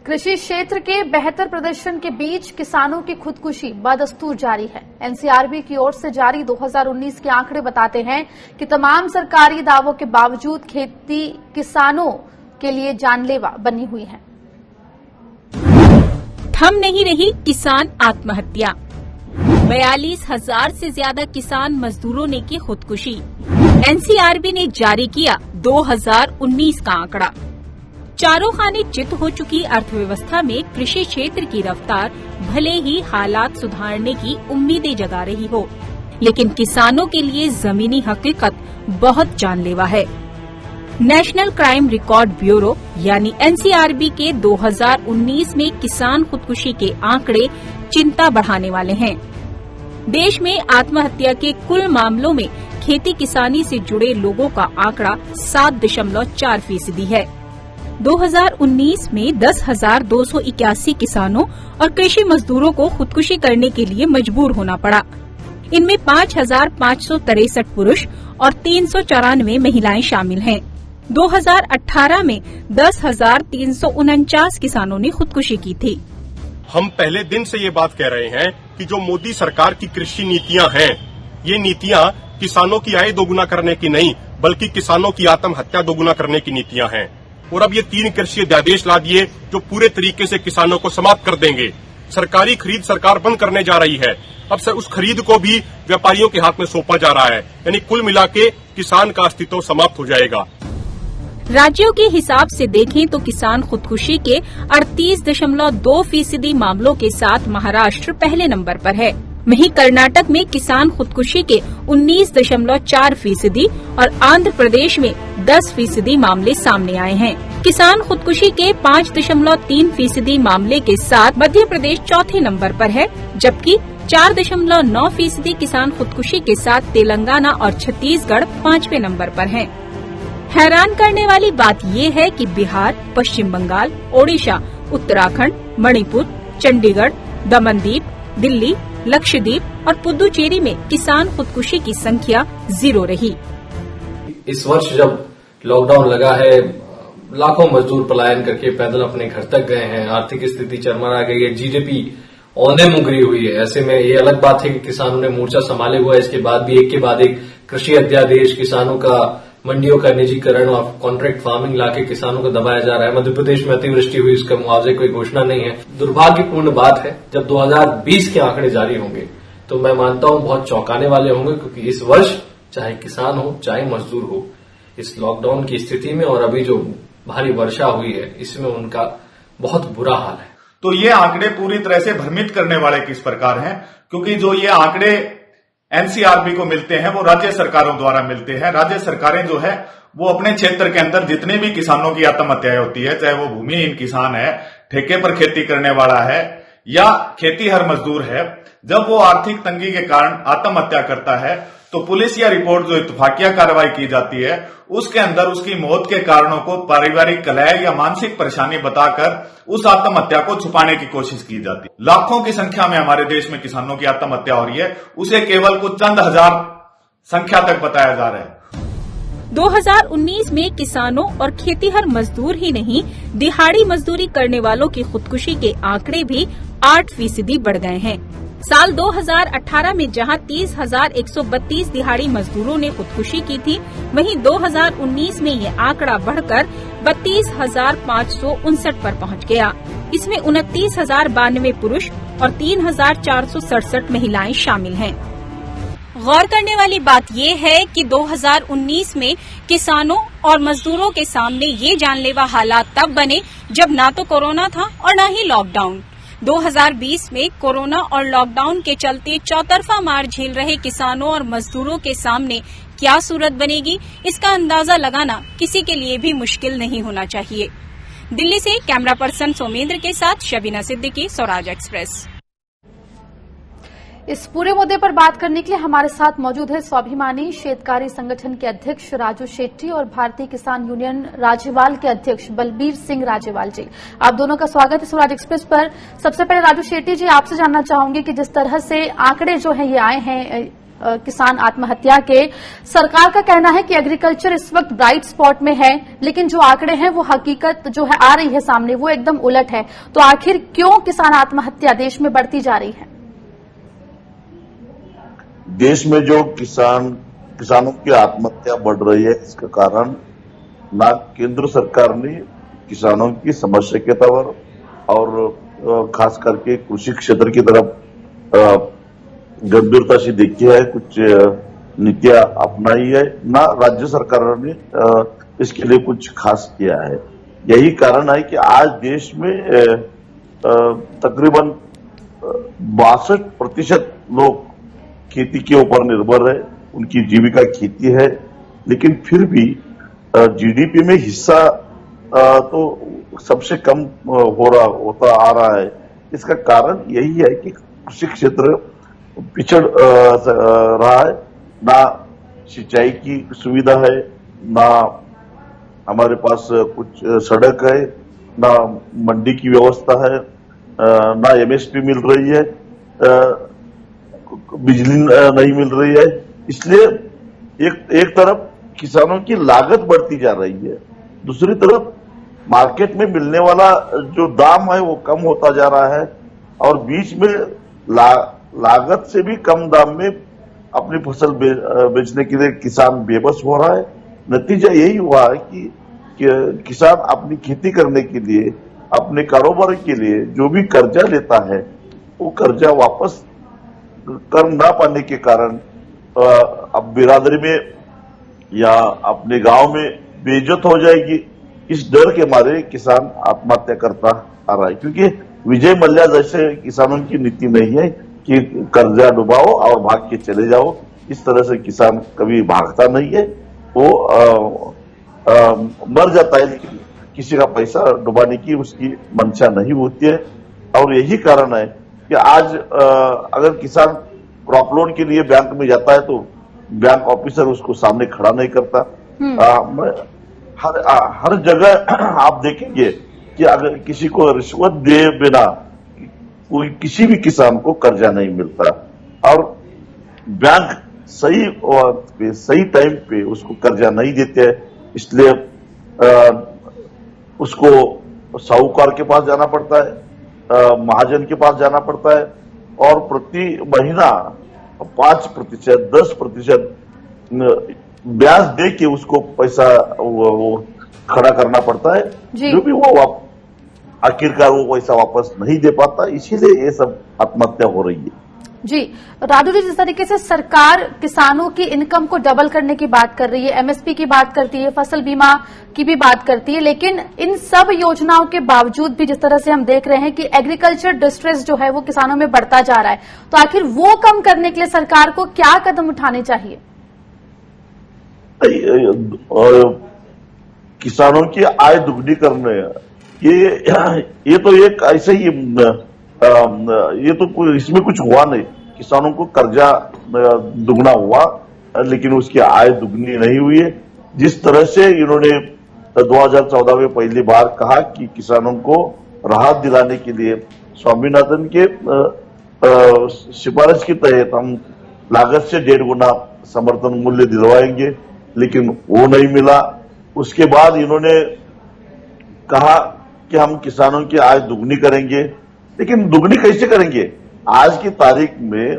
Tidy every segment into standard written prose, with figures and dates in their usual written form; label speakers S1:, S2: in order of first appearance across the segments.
S1: कृषि क्षेत्र के बेहतर प्रदर्शन के बीच किसानों की खुदकुशी बदस्तूर जारी है। एनसीआरबी की ओर से जारी 2019 के आंकड़े बताते हैं कि तमाम सरकारी दावों के बावजूद खेती किसानों के लिए जानलेवा बनी हुई है।
S2: थम नहीं रही किसान आत्महत्या। 42,000 से ज्यादा किसान मजदूरों ने की खुदकुशी। एनसीआरबी ने जारी किया 2019 का आंकड़ा। चारों खाने चित हो चुकी अर्थव्यवस्था में कृषि क्षेत्र की रफ्तार भले ही हालात सुधारने की उम्मीदें जगा रही हो, लेकिन किसानों के लिए जमीनी हकीकत बहुत जानलेवा है। नेशनल क्राइम रिकॉर्ड ब्यूरो यानी एनसीआरबी के 2019 में किसान खुदकुशी के आंकड़े चिंता बढ़ाने वाले हैं। देश में आत्महत्या के कुल मामलों में खेती किसानी से जुड़े लोगों का आंकड़ा 7.4% है। 2019 में 10,281 किसानों और कृषि मजदूरों को खुदकुशी करने के लिए मजबूर होना पड़ा। इनमें 5,563 पुरुष और 394 महिलाएं शामिल हैं। 2018 में 10,349 किसानों ने खुदकुशी की थी।
S3: हम पहले दिन से ये बात कह रहे हैं कि जो मोदी सरकार की कृषि नीतियां हैं, ये नीतियां किसानों की आय दोगुना करने की नहीं, बल्कि किसानों की आत्महत्या दोगुना करने की नीतियां हैं। और अब ये 3 कृषि अध्यादेश ला दिए जो पूरे तरीके से किसानों को समाप्त कर देंगे। सरकारी खरीद सरकार बंद करने जा रही है। अब से उस खरीद को भी व्यापारियों के हाथ में सौंपा जा रहा है, यानी कुल मिला के किसान का अस्तित्व समाप्त हो जाएगा।
S2: राज्यों के हिसाब से देखें तो किसान खुदकुशी के 38.2% मामलों के साथ महाराष्ट्र पहले नंबर पर है। वहीं कर्नाटक में किसान खुदकुशी के 19.4% और आंध्र प्रदेश में 10% मामले सामने आए हैं। किसान खुदकुशी के 5.3% मामले के साथ मध्य प्रदेश चौथे नंबर पर है, जबकि 4.9% किसान खुदकुशी के साथ तेलंगाना और छत्तीसगढ़ 5वें नंबर पर हैं। हैरान करने वाली बात ये है कि बिहार, पश्चिम बंगाल, ओडिशा, उत्तराखंड, मणिपुर, चंडीगढ़, दमनदीप, दिल्ली, लक्षद्वीप और पुदुचेरी में किसान खुदकुशी की संख्या 0 रही।
S4: इस वर्ष जब लॉकडाउन लगा है, लाखों मजदूर पलायन करके पैदल अपने घर तक गए हैं, आर्थिक स्थिति चरमरा गई है, जीडीपी औंधे मुकरी हुई है। ऐसे में ये अलग बात है कि किसानों ने मोर्चा संभाले हुआ है। इसके बाद भी एक के बाद एक कृषि अध्यादेश, किसानों का मंडियों का निजीकरण और कॉन्ट्रैक्ट फार्मिंग लाके किसानों को दबाया जा रहा है। मध्य प्रदेश में अतिवृष्टि हुई, उसका मुआवजे कोई घोषणा नहीं है। दुर्भाग्यपूर्ण बात है। जब 2020 के आंकड़े जारी होंगे तो मैं मानता हूं बहुत चौंकाने वाले होंगे, क्योंकि इस वर्ष चाहे किसान हो चाहे मजदूर हो, इस लॉकडाउन की स्थिति में और अभी जो भारी वर्षा हुई है इसमें उनका बहुत बुरा हाल है।
S5: तो ये आंकड़े पूरी तरह से भ्रमित करने वाले किस प्रकार हैं, क्योंकि जो ये आंकड़े एनसीआरबी को मिलते हैं वो राज्य सरकारों द्वारा मिलते हैं। राज्य सरकारें जो है वो अपने क्षेत्र के अंदर जितने भी किसानों की आत्महत्याएं होती है, चाहे वो भूमिहीन किसान है, ठेके पर खेती करने वाला है या खेतीहर मजदूर है, जब वो आर्थिक तंगी के कारण आत्महत्या करता है तो पुलिस या रिपोर्ट जो इत्तफाकिया कार्रवाई की जाती है उसके अंदर उसकी मौत के कारणों को पारिवारिक कलह या मानसिक परेशानी बताकर उस आत्महत्या को छुपाने की कोशिश की जाती है। लाखों की संख्या में हमारे देश में किसानों की आत्महत्या हो रही है, उसे केवल कुछ चंद हजार संख्या तक बताया जा रहा है।
S2: 2019 में किसानों और खेतीहर मजदूर ही नहीं, दिहाड़ी मजदूरी करने वालों की खुदकुशी के आंकड़े भी 8% बढ़ गए हैं। साल 2018 में जहां 30,132 दिहाड़ी मजदूरों ने खुदकुशी की थी, वहीं 2019 में ये आंकड़ा बढ़कर 32,559 पर पहुंच गया। इसमें 29,092 पुरुष और 3,467 महिलाएं शामिल हैं। गौर करने वाली बात ये है कि 2019 में किसानों और मजदूरों के सामने ये जानलेवा हालात तब बने जब ना तो कोरोना था और न ही लॉकडाउन। 2020 में कोरोना और लॉकडाउन के चलते चौतरफा मार झेल रहे किसानों और मजदूरों के सामने क्या सूरत बनेगी, इसका अंदाजा लगाना किसी के लिए भी मुश्किल नहीं होना चाहिए। दिल्ली से कैमरा पर्सन सोमेंद्र के साथ शबीना सिद्दीकी, स्वराज एक्सप्रेस।
S1: इस पूरे मुद्दे पर बात करने के लिए हमारे साथ मौजूद है स्वाभिमानी शेतकारी संगठन के अध्यक्ष राजू शेट्टी और भारतीय किसान यूनियन राज्यवाल के अध्यक्ष बलबीर सिंह राज्यवाल जी। आप दोनों का स्वागत है स्वराज एक्सप्रेस पर। सबसे पहले राजू शेट्टी जी, आपसे जानना चाहूंगी कि जिस तरह से आंकड़े जो है ये आए हैं किसान आत्महत्या के। सरकार का कहना है कि एग्रीकल्चर इस वक्त ब्राइट स्पॉट में है, लेकिन जो आंकड़े हैं वो हकीकत जो है आ रही है सामने वो एकदम उलट है। तो आखिर क्यों किसान आत्महत्या देश में बढ़ती जा रही है?
S6: देश में जो किसानों की आत्महत्या बढ़ रही है, इसका कारण ना केंद्र सरकार ने किसानों की समस्या के तौर और खास करके कृषि क्षेत्र की तरफ गंभीरता से देखी है, कुछ नीतियां अपनाई है, ना राज्य सरकारों ने इसके लिए कुछ खास किया है। यही कारण है कि आज देश में तकरीबन 62% लोग खेती के ऊपर निर्भर है, उनकी जीविका खेती है, लेकिन फिर भी जीडीपी में हिस्सा तो सबसे कम होता आ रहा है। इसका कारण यही है कि कृषि क्षेत्र पिछड़ रहा है, ना सिंचाई की सुविधा है, ना हमारे पास कुछ सड़क है, ना मंडी की व्यवस्था है, ना एमएसपी मिल रही है, बिजली नहीं मिल रही है। इसलिए एक तरफ किसानों की लागत बढ़ती जा रही है, दूसरी तरफ मार्केट में मिलने वाला जो दाम है वो कम होता जा रहा है, और बीच में लागत से भी कम दाम में अपनी फसल बेचने के लिए किसान बेबस हो रहा है। नतीजा यही हुआ है कि किसान अपनी खेती करने के लिए, अपने कारोबार के लिए जो भी कर्जा लेता है वो कर्जा वापस कर ना पाने के कारण अब बिरादरी में या अपने गांव में बेइज्जत हो जाएगी, इस डर के मारे किसान आत्महत्या करता आ रहा है। क्योंकि विजय मल्ल्या जैसे किसानों की नीति नहीं है कि कर्जा डुबाओ और भाग के चले जाओ। इस तरह से किसान कभी भागता नहीं है, वो मर जाता है, लेकिन किसी का पैसा डुबाने की उसकी मंशा नहीं होती है। और यही कारण है कि आज अगर किसान क्रॉप लोन के लिए बैंक में जाता है तो बैंक ऑफिसर उसको सामने खड़ा नहीं करता। हर जगह आप देखेंगे कि अगर किसी को रिश्वत दे बिना कोई किसी भी किसान को कर्जा नहीं मिलता, और बैंक सही टाइम पे उसको कर्जा नहीं देते हैं। इसलिए उसको साहूकार के पास जाना पड़ता है, महाजन के पास जाना पड़ता है, और प्रति महीना 5%, 10% ब्याज दे के उसको पैसा वो खड़ा करना पड़ता है, जो भी वो आखिरकार वो पैसा वापस नहीं दे पाता। इसीलिए ये सब आत्महत्या हो रही है।
S1: जी राजू जी, जिस तरीके से सरकार किसानों की इनकम को डबल करने की बात कर रही है, एमएसपी की बात करती है, फसल बीमा की भी बात करती है, लेकिन इन सब योजनाओं के बावजूद भी जिस तरह से हम देख रहे हैं कि एग्रीकल्चर डिस्ट्रेस जो है वो किसानों में बढ़ता जा रहा है, तो आखिर वो कम करने के लिए सरकार को क्या कदम उठाने चाहिए?
S6: किसानों की आय दुगनी करने, ये तो एक ऐसे ही ये तो इसमें कुछ हुआ नहीं। किसानों को कर्जा दुगना हुआ, लेकिन उसकी आय दुगनी नहीं हुई है। जिस तरह से इन्होंने 2014 में पहली बार कहा कि किसानों को राहत दिलाने के लिए स्वामीनाथन के सिफारिश के तहत हम लागत से 1.5 गुना समर्थन मूल्य दिलवाएंगे, लेकिन वो नहीं मिला। उसके बाद इन्होंने कहा कि हम किसानों की आय दुगनी करेंगे, लेकिन दुगनी कैसे करेंगे? आज की तारीख में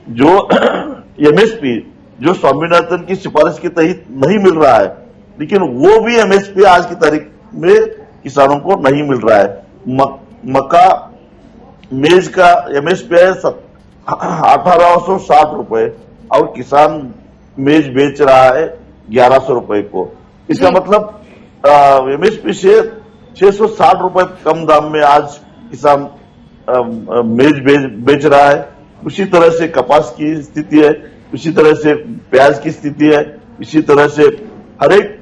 S6: जो एमएसपी जो स्वामीनाथन की सिफारिश के तहत नहीं मिल रहा है, लेकिन वो भी एमएसपी आज की तारीख में किसानों को नहीं मिल रहा है। मक्का मेज का एमएसपी है 1860 रुपए, और किसान मेज बेच रहा है 1100 रुपए को। इसका मतलब एमएसपी से 660 रुपए कम दाम में आज किसान मेज बेच रहा है। उसी तरह से कपास की स्थिति है, उसी तरह से प्याज की स्थिति है, इसी तरह से हर एक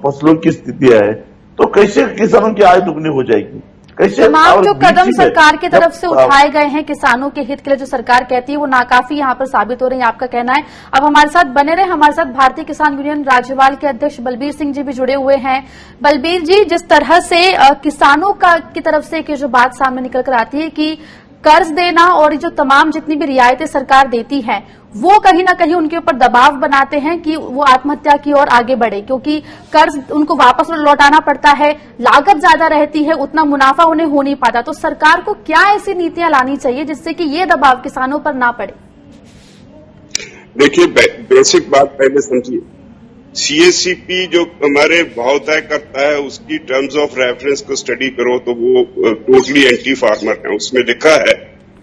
S6: फसलों की स्थिति है। तो कैसे किसानों की आय दुगनी हो जाएगी? कैसे?
S1: तमाम जो कदम सरकार की तरफ से उठाए गए हैं किसानों के हित के लिए, जो सरकार कहती है वो नाकाफी यहाँ पर साबित हो रही है, आपका कहना है। अब हमारे साथ बने रहे, हमारे साथ भारतीय किसान यूनियन राज्यपाल के अध्यक्ष बलबीर सिंह जी भी जुड़े हुए हैं। बलबीर जी, जिस तरह से किसानों की तरफ से जो बात सामने निकल कर आती है कि कर्ज देना और जो तमाम जितनी भी रियायतें सरकार देती है वो कहीं ना कहीं उनके ऊपर दबाव बनाते हैं कि वो आत्महत्या की ओर आगे बढ़े, क्योंकि कर्ज उनको वापस लौटाना पड़ता है, लागत ज्यादा रहती है, उतना मुनाफा उन्हें हो नहीं पाता। तो सरकार को क्या ऐसी नीतियां लानी चाहिए जिससे कि ये दबाव किसानों पर ना पड़े?
S7: देखिए, बेसिक बात पहले समझिए। सीएससीपी जो हमारे भाव तय करता है उसकी टर्म्स ऑफ रेफरेंस को स्टडी करो तो वो टोटली एंटी फार्मर है। उसमें लिखा है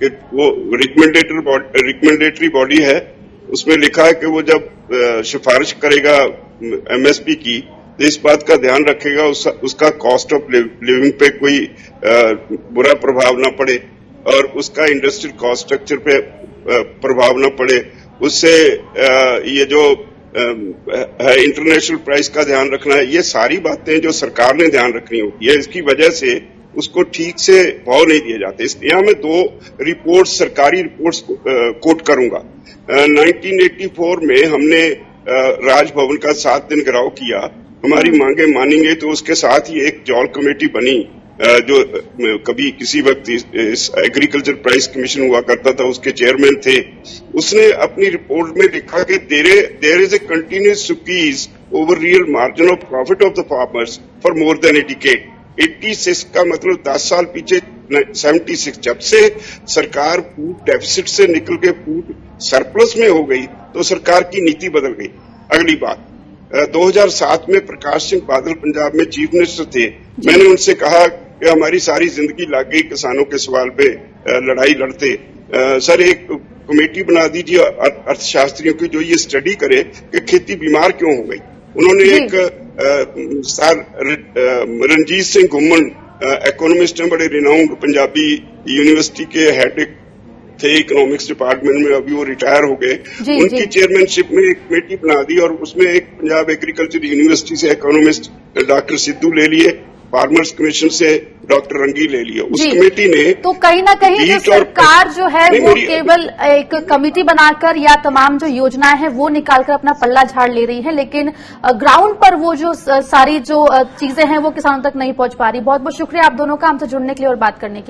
S7: कि वो रिकमेंडेटरी बॉडी है, उसमें लिखा है कि वो जब सिफारिश करेगा एमएसपी की तो इस बात का ध्यान रखेगा उसका कॉस्ट ऑफ लिविंग पे कोई बुरा प्रभाव न पड़े और उसका इंडस्ट्रियल कॉस्ट स्ट्रक्चर पे प्रभाव न पड़े। उससे ये जो इंटरनेशनल प्राइस का ध्यान रखना है, ये सारी बातें जो सरकार ने ध्यान रखनी होती है। इसकी वजह से उसको ठीक से भाव नहीं दिए जाते। यहाँ मैं 2 रिपोर्ट्स, सरकारी रिपोर्ट्स कोट करूंगा। 1984 में हमने राजभवन का 7 दिन घेराव किया, हमारी मांगे मानी गई तो उसके साथ ही एक जॉल कमेटी बनी जो कभी किसी वक्त इस एग्रीकल्चर प्राइस कमीशन हुआ करता था, उसके चेयरमैन थे। उसने अपनी रिपोर्ट में लिखा कि there is a continuous squeeze over real margin of profit of the farmers for more than a decade. 86 का मतलब 10 साल पीछे 76, जब से सरकार फूड डेफिसिट से निकल के फूड सरप्लस में हो गई तो सरकार की नीति बदल गई। अगली बात, 2007 में प्रकाश सिंह बादल पंजाब में चीफ मिनिस्टर थे। मैंने उनसे कहा कि हमारी सारी जिंदगी लग गई किसानों के सवाल पे लड़ाई लड़ते। सर, एक कमेटी बना दीजिए अर्थशास्त्रियों की जो ये स्टडी करे कि खेती बीमार क्यों हो गई। उन्होंने एक सर रणजीत सिंह घुम्मन इकोनॉमिस्ट हैं, बड़े रिनाउंड पंजाबी यूनिवर्सिटी के हेड थे इकोनॉमिक्स डिपार्टमेंट में, अभी वो रिटायर हो गए। उनकी चेयरमैनशिप में एक कमेटी बना दी और उसमें एक पंजाब एग्रीकल्चर यूनिवर्सिटी से इकोनॉमिस्ट डॉक्टर सिद्धू ले लिए, फार्मर्स कमीशन से डॉक्टर रंगी ले लिया। उस कमेटी ने
S1: तो कहीं ना कहीं जो सरकार जो है वो केवल एक कमेटी बनाकर या तमाम जो योजनाएं हैं वो निकालकर अपना पल्ला झाड़ ले रही है, लेकिन ग्राउंड पर वो जो सारी जो चीजें हैं वो किसानों तक नहीं पहुंच पा रही। बहुत बहुत शुक्रिया आप दोनों का हमसे जुड़ने के लिए और बात करने के लिए।